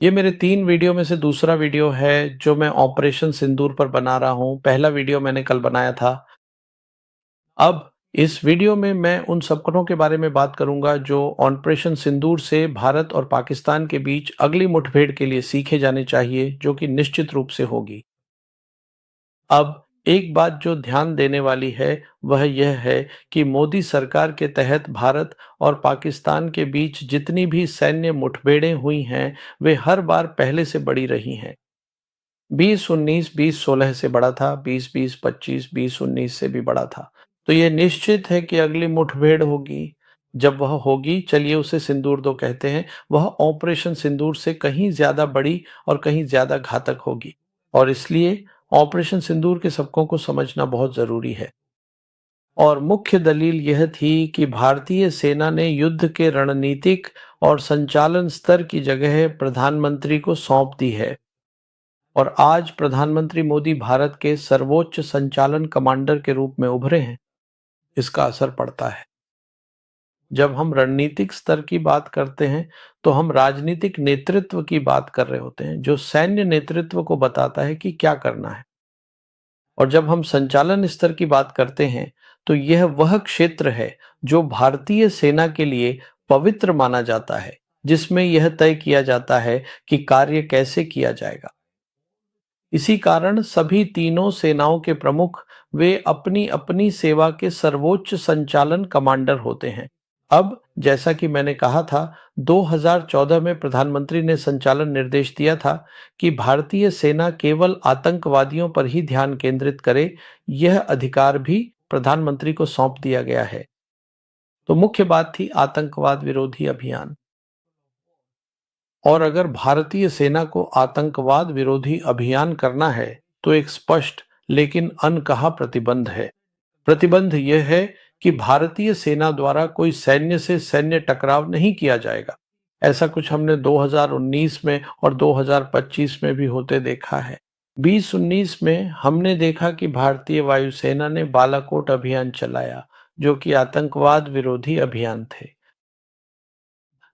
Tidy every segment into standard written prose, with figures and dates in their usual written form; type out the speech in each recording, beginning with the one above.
ये मेरे 3 वीडियो में से दूसरा वीडियो है जो मैं ऑपरेशन सिंदूर पर बना रहा हूँ। पहला वीडियो मैंने कल बनाया था। अब इस वीडियो में मैं उन सबकरों के बारे में बात करूँगा जो ऑपरेशन सिंदूर से भारत और पाकिस्तान के बीच अगली मुठभेड़ के लिए सीखे जाने चाहिए, जो कि निश्चित रूप से होगी। अब एक बात जो ध्यान देने वाली है, वह यह है कि मोदी सरकार के तहत भारत और पाकिस्तान के बीच जितनी भी सैन्य मुठभेड़ें हुई हैं, वे हर बार पहले से बड़ी रही हैं। 2019, 2016 से बड़ा था, 2020, 25, 2019 से भी बड़ा था। तो ये निश्चित है कि अगली मुठभेड़ होगी। जब वह होगी, चलिए उसे सिंदूर 2 कहते हैं, वह ऑपरेशन सिंदूर से कहीं ज़्यादा बड़ी और कहीं ज़्यादा घातक होगी। और इसलिए ऑपरेशन सिंदूर के सबकों को समझना बहुत ज़रूरी है। और मुख्य दलील यह थी कि भारतीय सेना ने युद्ध के रणनीतिक और संचालन स्तर की जगह प्रधानमंत्री को सौंप दी है। और आज प्रधानमंत्री मोदी भारत के सर्वोच्च संचालन कमांडर के रूप में उभरे हैं। इसका असर पड़ता है। जब हम रणनीतिक स्तर की बात करते हैं, तो हम राजनीतिक नेतृत्व की बात कर रहे होते हैं, जो सैन्य नेतृत्व को बताता है कि क्या करना है। और जब हम संचालन स्तर की बात करते हैं, तो यह वह क्षेत्र है जो भारतीय सेना के लिए पवित्र माना जाता है, जिसमें यह तय किया जाता है कि कार्य कैसे किया जाएगा। इसी कारण सभी तीनों सेनाओं के प्रमुख वे अपनी अपनी सेवा के सर्वोच्च संचालन कमांडर होते हैं। अब जैसा कि मैंने कहा था, 2014 में प्रधानमंत्री ने संचालन निर्देश दिया था कि भारतीय सेना केवल आतंकवादियों पर ही ध्यान केंद्रित करे। यह अधिकार भी प्रधानमंत्री को सौंप दिया गया है। तो मुख्य बात थी आतंकवाद विरोधी अभियान। और अगर भारतीय सेना को आतंकवाद विरोधी अभियान करना है, तो एक स्पष्ट लेकिन अनकहा प्रतिबंध है। प्रतिबंध यह है कि भारतीय सेना द्वारा कोई सैन्य से सैन्य टकराव नहीं किया जाएगा। ऐसा कुछ हमने 2019 में और 2025 में भी होते देखा है। 2019 में हमने देखा कि भारतीय वायुसेना ने बालाकोट अभियान चलाया, जो कि आतंकवाद विरोधी अभियान थे।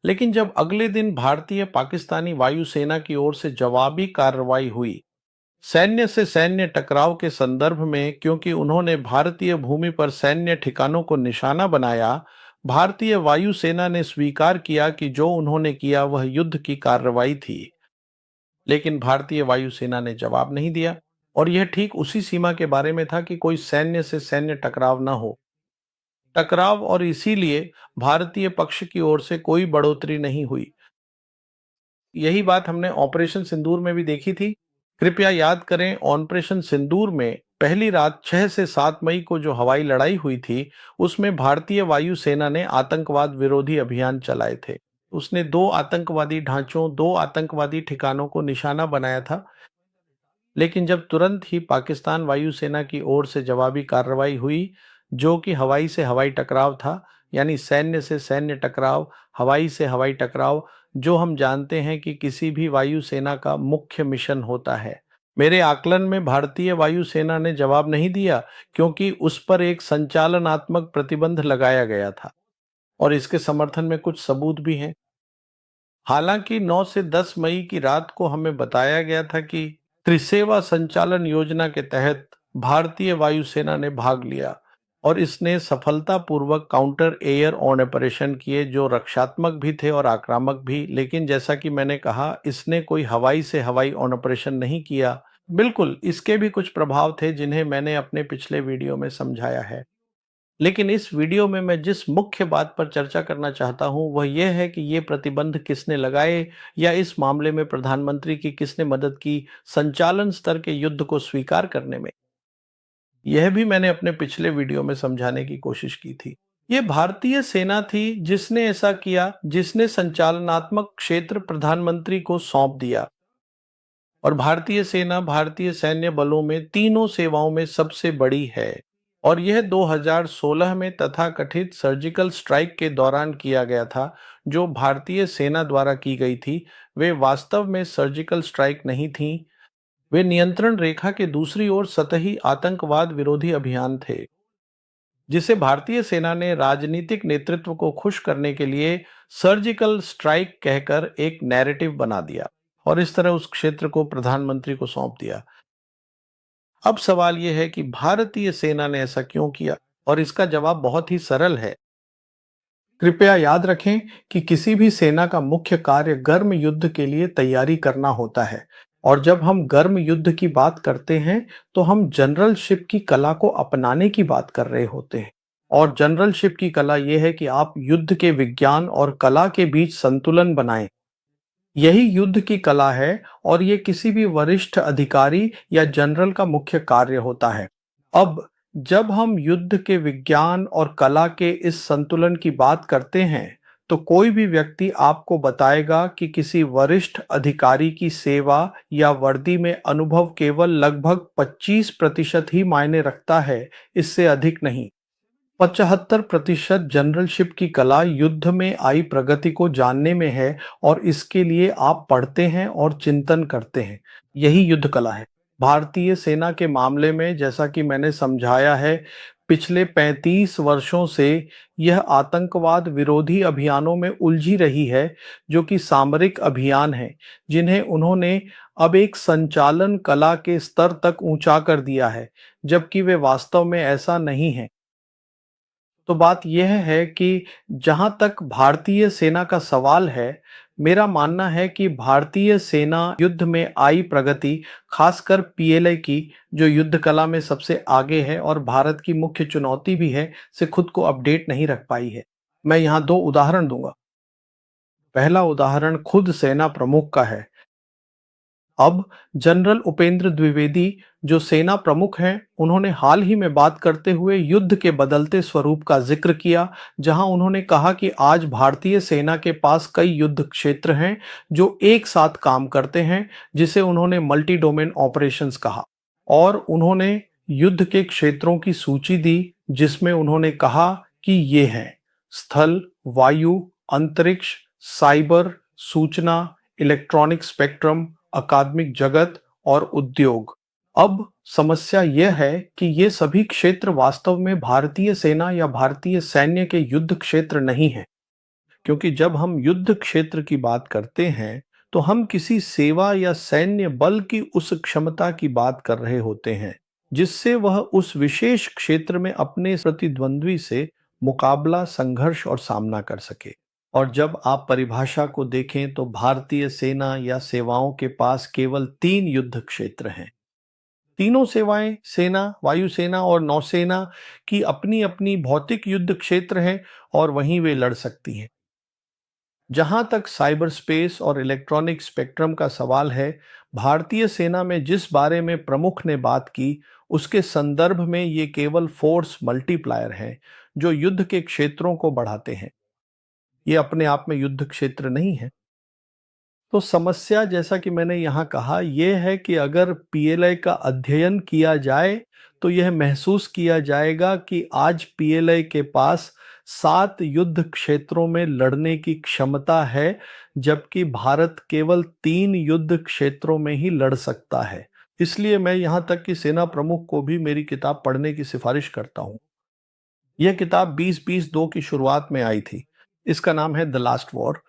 लेकिन जब अगले दिन भारतीय पाकिस्तानी वायुसेना की ओर से जवाबी कार्रवाई हुई, सैन्य से सैन्य टकराव के संदर्भ में, क्योंकि उन्होंने भारतीय भूमि पर सैन्य ठिकानों को निशाना बनाया, भारतीय वायुसेना ने स्वीकार किया कि जो उन्होंने किया वह युद्ध की कार्रवाई थी। लेकिन भारतीय वायुसेना ने जवाब नहीं दिया। और यह ठीक उसी सीमा के बारे में था कि कोई सैन्य से सैन्य टकराव न हो। टकराव और इसीलिए भारतीय पक्ष की ओर से कोई बढ़ोतरी नहीं हुई। यही बात हमने ऑपरेशन सिंदूर में भी देखी थी। कृपया याद करें, ऑपरेशन सिंदूर में पहली रात 6 से 7 मई को जो हवाई लड़ाई हुई थी, उसमें भारतीय वायुसेना ने आतंकवाद विरोधी अभियान चलाए थे। उसने 2 आतंकवादी ढांचों, 2 आतंकवादी ठिकानों को निशाना बनाया था। लेकिन जब तुरंत ही पाकिस्तान वायुसेना की ओर से जवाबी कार्रवाई हुई, जो कि हवाई से हवाई टकराव था, यानी सैन्य से सैन्य टकराव, हवाई से हवाई टकराव, जो हम जानते हैं कि किसी भी वायुसेना का मुख्य मिशन होता है। मेरे आकलन में भारतीय वायुसेना ने जवाब नहीं दिया, क्योंकि उस पर एक संचालनात्मक प्रतिबंध लगाया गया था। और इसके समर्थन में कुछ सबूत भी हैं। हालांकि 9 से 10 मई की रात को हमें बताया गया था कि त्रिसेवा संचालन योजना के तहत भारतीय वायुसेना ने भाग लिया और इसने सफलतापूर्वक काउंटर एयर ऑन ऑपरेशन किए, जो रक्षात्मक भी थे और आक्रामक भी। लेकिन जैसा कि मैंने कहा, इसने कोई हवाई से हवाई ऑन ऑपरेशन नहीं किया। बिल्कुल, इसके भी कुछ प्रभाव थे जिन्हें मैंने अपने पिछले वीडियो में समझाया है। लेकिन इस वीडियो में मैं जिस मुख्य बात पर चर्चा करना चाहता हूं, वह यह है कि ये प्रतिबंध किसने लगाए, या इस मामले में प्रधानमंत्री की किसने मदद की संचालन स्तर के युद्ध को स्वीकार करने में। यह भी मैंने अपने पिछले वीडियो में समझाने की कोशिश की थी। ये भारतीय सेना थी जिसने ऐसा किया, जिसने संचालनात्मक क्षेत्र प्रधानमंत्री को सौंप दिया। और भारतीय सेना भारतीय सैन्य बलों में तीनों सेवाओं में सबसे बड़ी है। और यह 2016 में तथाकथित सर्जिकल स्ट्राइक के दौरान किया गया था, जो भारतीय सेना द्वारा की गई थी। वे वास्तव में सर्जिकल स्ट्राइक नहीं थी, वे नियंत्रण रेखा के दूसरी ओर सतही आतंकवाद विरोधी अभियान थे, जिसे भारतीय सेना ने राजनीतिक नेतृत्व को खुश करने के लिए सर्जिकल स्ट्राइक कहकर एक नैरेटिव बना दिया। और इस तरह उस क्षेत्र को प्रधानमंत्री को सौंप दिया। अब सवाल यह है कि भारतीय सेना ने ऐसा क्यों किया, और इसका जवाब बहुत ही सरल है। कृपया याद रखें कि किसी भी सेना का मुख्य कार्य गर्म युद्ध के लिए तैयारी करना होता है, और जब हम गर्म युद्ध की बात करते हैं तो हम जनरलशिप की कला को अपनाने की बात कर रहे होते हैं। और जनरलशिप की कला यह है कि आप युद्ध के विज्ञान और कला के बीच संतुलन बनाएं। यही युद्ध की कला है, और ये किसी भी वरिष्ठ अधिकारी या जनरल का मुख्य कार्य होता है। अब जब हम युद्ध के विज्ञान और कला के इस संतुलन की बात करते हैं, तो कोई भी व्यक्ति आपको बताएगा कि किसी वरिष्ठ अधिकारी की सेवा या वर्दी में अनुभव केवल लगभग 25% ही मायने रखता है, इससे अधिक नहीं। 75% जनरलशिप की कला युद्ध में आई प्रगति को जानने में है, और इसके लिए आप पढ़ते हैं और चिंतन करते हैं। यही युद्ध कला है। भारतीय सेना के मामले में, जैसा कि मैंने समझाया है, पिछले 35 वर्षों से यह आतंकवाद विरोधी अभियानों में उलझी रही है, जो कि सामरिक अभियान हैं, जिन्हें उन्होंने अब एक संचालन कला के स्तर तक ऊंचा कर दिया है, जबकि वे वास्तव में ऐसा नहीं है। तो बात यह है कि जहां तक भारतीय सेना का सवाल है, मेरा मानना है कि भारतीय सेना युद्ध में आई प्रगति, खासकर पीएलए की, जो युद्ध कला में सबसे आगे है और भारत की मुख्य चुनौती भी है, से खुद को अपडेट नहीं रख पाई है। मैं यहाँ दो उदाहरण दूंगा। पहला उदाहरण खुद सेना प्रमुख का है। अब जनरल उपेंद्र द्विवेदी, जो सेना प्रमुख हैं, उन्होंने हाल ही में बात करते हुए युद्ध के बदलते स्वरूप का जिक्र किया, जहां उन्होंने कहा कि आज भारतीय सेना के पास कई युद्ध क्षेत्र हैं जो एक साथ काम करते हैं, जिसे उन्होंने मल्टी डोमेन ऑपरेशंस कहा। और उन्होंने युद्ध के क्षेत्रों की सूची दी, जिसमें उन्होंने कहा कि ये हैं स्थल, वायु, अंतरिक्ष, साइबर, सूचना, इलेक्ट्रॉनिक स्पेक्ट्रम, अकादमिक जगत और उद्योग। अब समस्या यह है कि ये सभी क्षेत्र वास्तव में भारतीय सेना या भारतीय सैन्य के युद्ध क्षेत्र नहीं हैं, क्योंकि जब हम युद्ध क्षेत्र की बात करते हैं तो हम किसी सेवा या सैन्य बल की उस क्षमता की बात कर रहे होते हैं, जिससे वह उस विशेष क्षेत्र में अपने प्रतिद्वंद्वी से मुकाबला, संघर्ष और सामना कर सके। और जब आप परिभाषा को देखें तो भारतीय सेना या सेवाओं के पास केवल 3 युद्ध क्षेत्र हैं। तीनों सेवाएं, सेना, वायुसेना और नौसेना की अपनी अपनी भौतिक युद्ध क्षेत्र हैं, और वहीं वे लड़ सकती हैं। जहां तक साइबर स्पेस और इलेक्ट्रॉनिक स्पेक्ट्रम का सवाल है, भारतीय सेना में जिस बारे में प्रमुख ने बात की, उसके संदर्भ में ये केवल फोर्स मल्टीप्लायर हैं, जो युद्ध के क्षेत्रों को बढ़ाते हैं। ये अपने आप में युद्ध क्षेत्र नहीं है। तो समस्या, जैसा कि मैंने यहाँ कहा, यह है कि अगर पीएलआई का अध्ययन किया जाए तो यह महसूस किया जाएगा कि आज पीएलआई के पास 7 युद्ध क्षेत्रों में लड़ने की क्षमता है, जबकि भारत केवल 3 युद्ध क्षेत्रों में ही लड़ सकता है। इसलिए मैं यहाँ तक कि सेना प्रमुख को भी मेरी किताब पढ़ने की सिफारिश करता हूँ। यह किताब 2022 की शुरुआत में आई थी। इसका नाम है द लास्ट वॉर।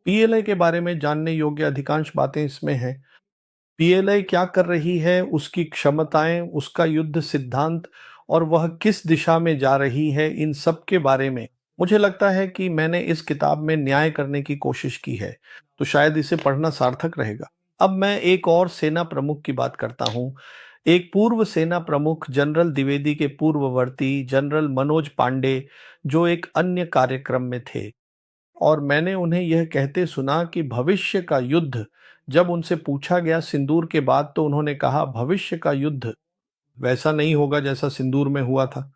पीएलआई के बारे में जानने योग्य अधिकांश बातें इसमें हैं। पीएलआई क्या कर रही है, उसकी क्षमताएं, उसका युद्ध सिद्धांत और वह किस दिशा में जा रही है, इन सब के बारे में मुझे लगता है कि मैंने इस किताब में न्याय करने की कोशिश की है, तो शायद इसे पढ़ना सार्थक रहेगा। अब मैं एक और सेना प्रमुख की बात करता हूँ। एक पूर्व सेना प्रमुख, जनरल द्विवेदी के पूर्ववर्ती जनरल मनोज पांडे, जो एक अन्य कार्यक्रम में थे, और मैंने उन्हें यह कहते सुना कि भविष्य का युद्ध, जब उनसे पूछा गया सिंदूर के बाद, तो उन्होंने कहा भविष्य का युद्ध वैसा नहीं होगा जैसा सिंदूर में हुआ था।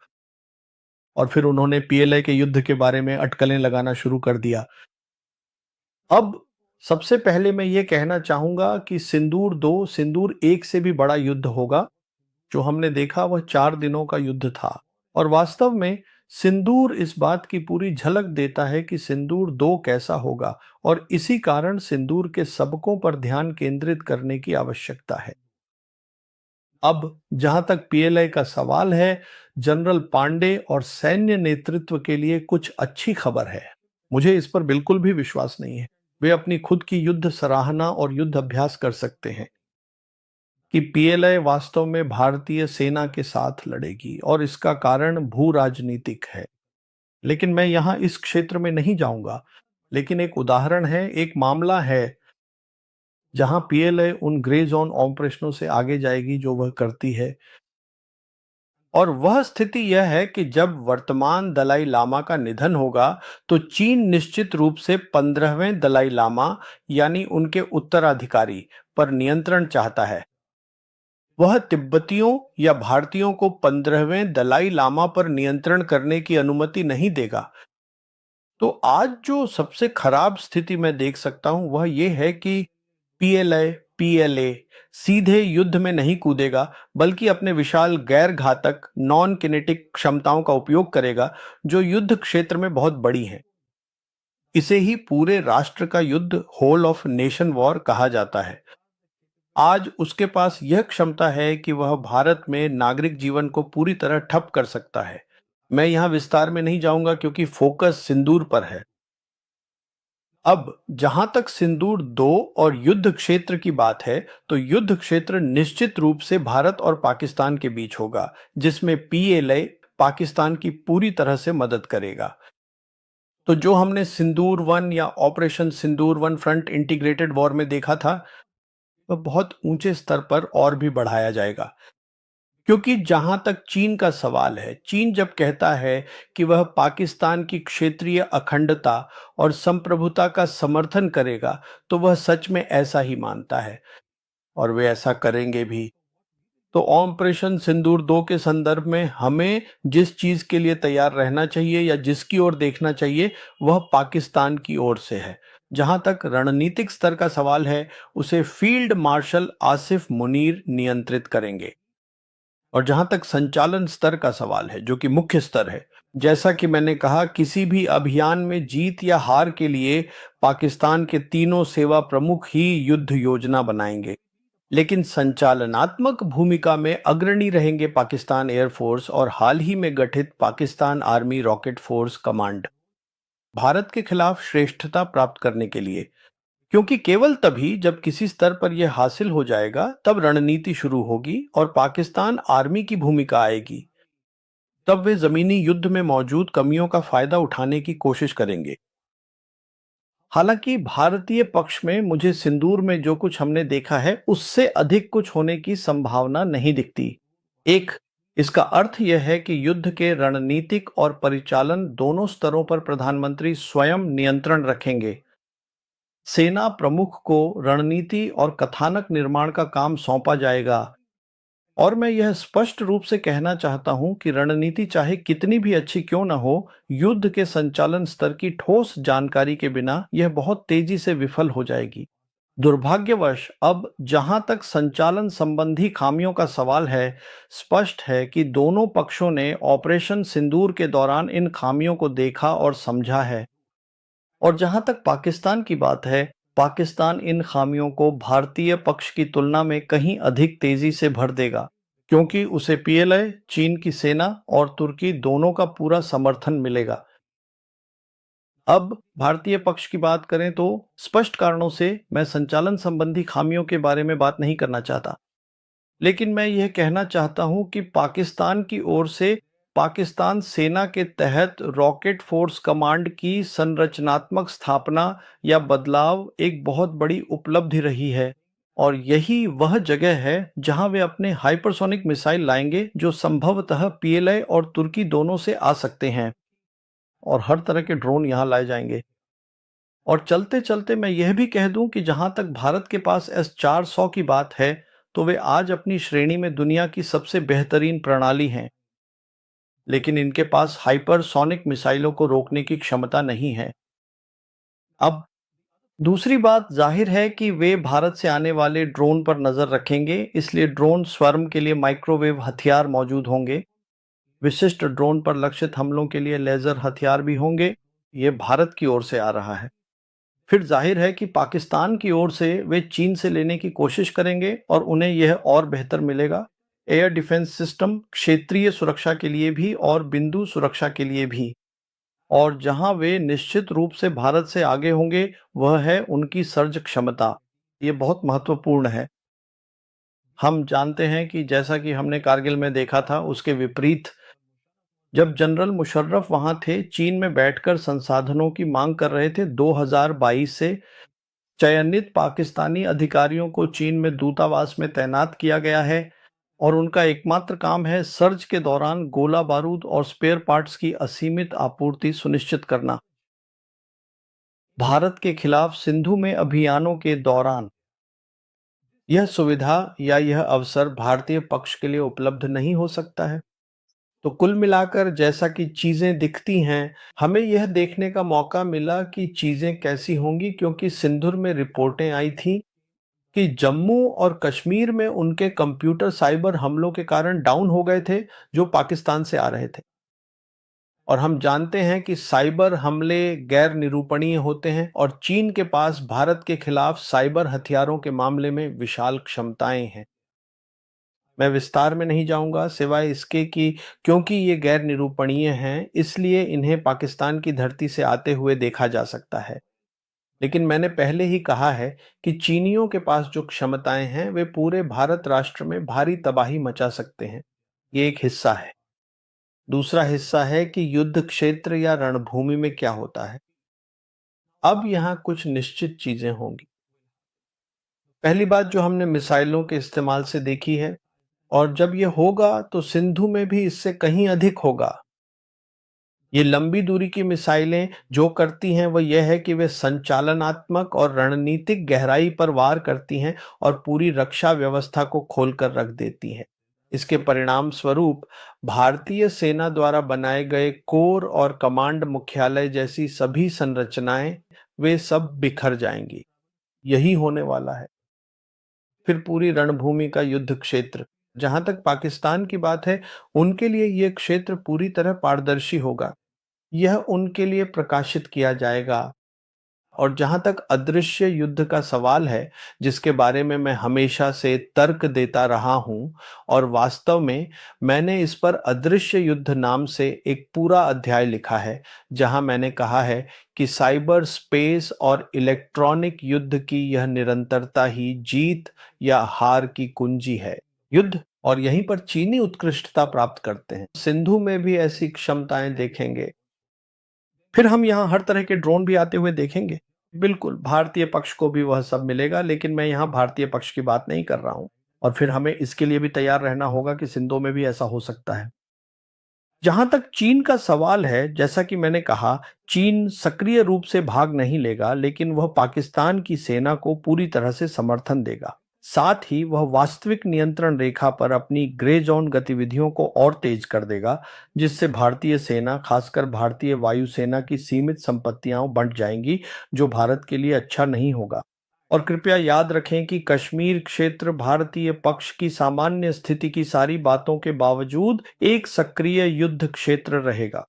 और फिर उन्होंने पीएलआई के युद्ध के बारे में अटकलें लगाना शुरू कर दिया। अब सबसे पहले मैं ये कहना चाहूंगा कि सिंदूर 2 सिंदूर 1 से भी बड़ा युद्ध होगा। जो हमने देखा वह 4 दिनों का युद्ध था, और वास्तव में सिंदूर इस बात की पूरी झलक देता है कि सिंदूर 2 कैसा होगा, और इसी कारण सिंदूर के सबकों पर ध्यान केंद्रित करने की आवश्यकता है। अब जहां तक पीएलआई का सवाल है, जनरल पांडे और सैन्य नेतृत्व के लिए कुछ अच्छी खबर है। मुझे इस पर बिल्कुल भी विश्वास नहीं है। वे अपनी खुद की युद्ध सराहना और युद्ध अभ्यास कर सकते हैं कि पीएलए वास्तव में भारतीय सेना के साथ लड़ेगी और इसका कारण भू राजनीतिक है। लेकिन मैं यहाँ इस क्षेत्र में नहीं जाऊंगा। लेकिन एक उदाहरण है, एक मामला है जहां पीएलए उन ग्रे जोन ऑपरेशनों से आगे जाएगी जो वह करती है। और वह स्थिति यह है कि जब वर्तमान दलाई लामा का निधन होगा तो चीन निश्चित रूप से 15वें दलाई लामा यानी उनके उत्तराधिकारी पर नियंत्रण चाहता है। वह तिब्बतियों या भारतीयों को 15वें दलाई लामा पर नियंत्रण करने की अनुमति नहीं देगा। तो आज जो सबसे खराब स्थिति मैं देख सकता हूं वह यह है कि पीएलए पीएलए सीधे युद्ध में नहीं कूदेगा, बल्कि अपने विशाल गैर घातक नॉन किनेटिक क्षमताओं का उपयोग करेगा जो युद्ध क्षेत्र में बहुत बड़ी हैं। इसे ही पूरे राष्ट्र का युद्ध, होल ऑफ नेशन वॉर कहा जाता है। आज उसके पास यह क्षमता है कि वह भारत में नागरिक जीवन को पूरी तरह ठप कर सकता है। मैं यहां विस्तार में नहीं जाऊंगा क्योंकि फोकस सिंदूर पर है। अब जहां तक सिंदूर 2 और युद्ध क्षेत्र की बात है, तो युद्ध क्षेत्र निश्चित रूप से भारत और पाकिस्तान के बीच होगा, जिसमें पीएलए पाकिस्तान की पूरी तरह से मदद करेगा। तो जो हमने सिंदूर 1 या ऑपरेशन सिंदूर 1 फ्रंट इंटीग्रेटेड वॉर में देखा था, वह बहुत ऊंचे स्तर पर और भी बढ़ाया जाएगा। क्योंकि जहां तक चीन का सवाल है, चीन जब कहता है कि वह पाकिस्तान की क्षेत्रीय अखंडता और संप्रभुता का समर्थन करेगा, तो वह सच में ऐसा ही मानता है और वे ऐसा करेंगे भी। तो ऑपरेशन सिंदूर 2 के संदर्भ में हमें जिस चीज के लिए तैयार रहना चाहिए या जिसकी ओर देखना चाहिए, वह पाकिस्तान की ओर से है। जहां तक रणनीतिक स्तर का सवाल है, उसे फील्ड मार्शल आसिफ मुनीर नियंत्रित करेंगे। और जहां तक संचालन स्तर का सवाल है, जो कि मुख्य स्तर है, जैसा कि मैंने कहा, किसी भी अभियान में जीत या हार के लिए पाकिस्तान के तीनों सेवा प्रमुख ही युद्ध योजना बनाएंगे। लेकिन संचालनात्मक भूमिका में अग्रणी रहेंगे पाकिस्तान एयरफोर्स और हाल ही में गठित Pakistan army rocket force command, Bharat के खिलाफ श्रेष्ठता प्राप्त करने के लिए। क्योंकि केवल तभी जब किसी स्तर पर यह हासिल हो जाएगा, तब रणनीति शुरू होगी और पाकिस्तान आर्मी की भूमिका आएगी। तब वे जमीनी युद्ध में मौजूद कमियों का फायदा उठाने की कोशिश करेंगे। हालांकि भारतीय पक्ष में मुझे सिंदूर में जो कुछ हमने देखा है, उससे अधिक कुछ होने की संभावना नहीं दिखती। एक, इसका अर्थ यह है कि युद्ध के रणनीतिक और परिचालन दोनों स्तरों पर प्रधानमंत्री स्वयं नियंत्रण रखेंगे। सेना प्रमुख को रणनीति और कथानक निर्माण का काम सौंपा जाएगा। और मैं यह स्पष्ट रूप से कहना चाहता हूं कि रणनीति चाहे कितनी भी अच्छी क्यों न हो, युद्ध के संचालन स्तर की ठोस जानकारी के बिना यह बहुत तेजी से विफल हो जाएगी। दुर्भाग्यवश अब जहां तक संचालन संबंधी खामियों का सवाल है, स्पष्ट है कि दोनों पक्षों ने ऑपरेशन सिंदूर के दौरान इन खामियों को देखा और समझा है। और जहां तक पाकिस्तान की बात है, पाकिस्तान इन खामियों को भारतीय पक्ष की तुलना में कहीं अधिक तेजी से भर देगा, क्योंकि उसे पीएलए, चीन की सेना और तुर्की दोनों का पूरा समर्थन मिलेगा। अब भारतीय पक्ष की बात करें तो स्पष्ट कारणों से मैं संचालन संबंधी खामियों के बारे में बात नहीं करना चाहता। लेकिन मैं यह कहना चाहता हूं कि पाकिस्तान की ओर से पाकिस्तान सेना के तहत रॉकेट फोर्स कमांड की संरचनात्मक स्थापना या बदलाव एक बहुत बड़ी उपलब्धि रही है। और यही वह जगह है जहां वे अपने हाइपरसोनिक मिसाइल लाएंगे, जो संभवतः पीएलए और तुर्की दोनों से आ सकते हैं। और हर तरह के ड्रोन यहां लाए जाएंगे। और चलते चलते मैं यह भी कह दूं कि जहां तक भारत के पास S-400 की बात है, तो वे आज अपनी श्रेणी में दुनिया की सबसे बेहतरीन प्रणाली हैं। लेकिन इनके पास हाइपरसोनिक मिसाइलों को रोकने की क्षमता नहीं है। अब दूसरी बात, जाहिर है कि वे भारत से आने वाले ड्रोन पर नजर रखेंगे, इसलिए ड्रोन स्वर्म के लिए माइक्रोवेव हथियार मौजूद होंगे। विशिष्ट ड्रोन पर लक्षित हमलों के लिए लेजर हथियार भी होंगे। ये भारत की ओर से आ रहा है। फिर जाहिर है कि पाकिस्तान की ओर से वे चीन से लेने की कोशिश करेंगे और उन्हें यह और बेहतर मिलेगा। एयर डिफेंस सिस्टम, क्षेत्रीय सुरक्षा के लिए भी और बिंदु सुरक्षा के लिए भी। और जहां वे निश्चित रूप से भारत से आगे होंगे वह है उनकी सर्ज क्षमता। ये बहुत महत्वपूर्ण है। हम जानते हैं कि जैसा कि हमने कारगिल में देखा था, उसके विपरीत जब जनरल मुशर्रफ वहां थे, चीन में बैठकर संसाधनों की मांग कर रहे थे, 2022 से चयनित पाकिस्तानी अधिकारियों को चीन में दूतावास में तैनात किया गया है और उनका एकमात्र काम है सर्च के दौरान गोला बारूद और स्पेयर पार्ट्स की असीमित आपूर्ति सुनिश्चित करना। भारत के खिलाफ सिंधु में अभियानों के दौरान यह सुविधा या यह अवसर भारतीय पक्ष के लिए उपलब्ध नहीं हो सकता है। तो कुल मिलाकर जैसा कि चीजें दिखती हैं, हमें यह देखने का मौका मिला कि चीजें कैसी होंगी, क्योंकि सिंधुर में रिपोर्टें आई थी कि जम्मू और कश्मीर में उनके कंप्यूटर साइबर हमलों के कारण डाउन हो गए थे, जो पाकिस्तान से आ रहे थे। और हम जानते हैं कि साइबर हमले गैर निरूपणीय होते हैं और चीन के पास भारत के खिलाफ साइबर हथियारों के मामले में विशाल क्षमताएं हैं। मैं विस्तार में नहीं जाऊंगा, सिवाय इसके कि क्योंकि ये गैर निरूपणीय हैं, इसलिए इन्हें पाकिस्तान की धरती से आते हुए देखा जा सकता है। लेकिन मैंने पहले ही कहा है कि चीनियों के पास जो क्षमताएं हैं, वे पूरे भारत राष्ट्र में भारी तबाही मचा सकते हैं। ये एक हिस्सा है। दूसरा हिस्सा है कि युद्ध क्षेत्र या रणभूमि में क्या होता है। अब यहाँ कुछ निश्चित चीजें होंगी। पहली बात जो हमने मिसाइलों के इस्तेमाल से देखी है, और जब ये होगा तो सिंधु में भी इससे कहीं अधिक होगा। ये लंबी दूरी की मिसाइलें जो करती हैं वह यह है कि वे संचालनात्मक और रणनीतिक गहराई पर वार करती हैं और पूरी रक्षा व्यवस्था को खोलकर रख देती हैं। इसके परिणाम स्वरूप भारतीय सेना द्वारा बनाए गए कोर और कमांड मुख्यालय जैसी सभी संरचनाएं, वे सब बिखर जाएंगी। यही होने वाला है। फिर पूरी रणभूमि का युद्ध क्षेत्र, जहां तक पाकिस्तान की बात है, उनके लिए यह क्षेत्र पूरी तरह पारदर्शी होगा। यह उनके लिए प्रकाशित किया जाएगा। और जहां तक अदृश्य युद्ध का सवाल है, जिसके बारे में मैं हमेशा से तर्क देता रहा हूं, और वास्तव में मैंने इस पर अदृश्य युद्ध नाम से एक पूरा अध्याय लिखा है, जहां मैंने कहा है कि साइबर स्पेस और इलेक्ट्रॉनिक युद्ध की यह निरंतरता ही जीत या हार की कुंजी है। युद्ध, और यहीं पर चीनी उत्कृष्टता प्राप्त करते हैं। सिंधु में भी ऐसी क्षमताएं देखेंगे। फिर हम यहाँ हर तरह के ड्रोन भी आते हुए देखेंगे। बिल्कुल, भारतीय पक्ष को भी वह सब मिलेगा, लेकिन मैं यहाँ भारतीय पक्ष की बात नहीं कर रहा हूँ। और फिर हमें इसके लिए भी तैयार रहना होगा कि सिंधु में भी ऐसा हो सकता है। जहां तक चीन का सवाल है, जैसा कि मैंने कहा, चीन सक्रिय रूप से भाग नहीं लेगा, लेकिन वह पाकिस्तान की सेना को पूरी तरह से समर्थन देगा। साथ ही वह वास्तविक नियंत्रण रेखा पर अपनी ग्रे जोन गतिविधियों को और तेज कर देगा, जिससे भारतीय सेना, खासकर भारतीय वायुसेना की सीमित संपत्तियां बंट जाएंगी, जो भारत के लिए अच्छा नहीं होगा। और कृपया याद रखें कि कश्मीर क्षेत्र भारतीय पक्ष की सामान्य स्थिति की सारी बातों के बावजूद एक सक्रिय युद्ध क्षेत्र रहेगा।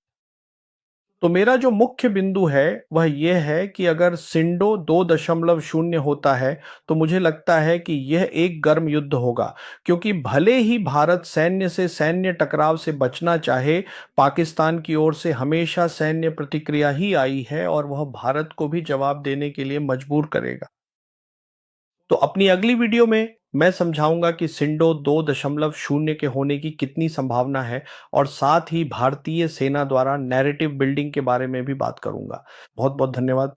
तो मेरा जो मुख्य बिंदु है वह यह है कि अगर सिंडो 2.0 होता है, तो मुझे लगता है कि यह एक गर्म युद्ध होगा, क्योंकि भले ही भारत सैन्य से सैन्य टकराव से बचना चाहे, पाकिस्तान की ओर से हमेशा सैन्य प्रतिक्रिया ही आई है और वह भारत को भी जवाब देने के लिए मजबूर करेगा। तो अपनी अगली वीडियो में मैं समझाऊंगा कि सिंडो 2.0 के होने की कितनी संभावना है, और साथ ही भारतीय सेना द्वारा नैरेटिव बिल्डिंग के बारे में भी बात करूंगा। बहुत बहुत धन्यवाद।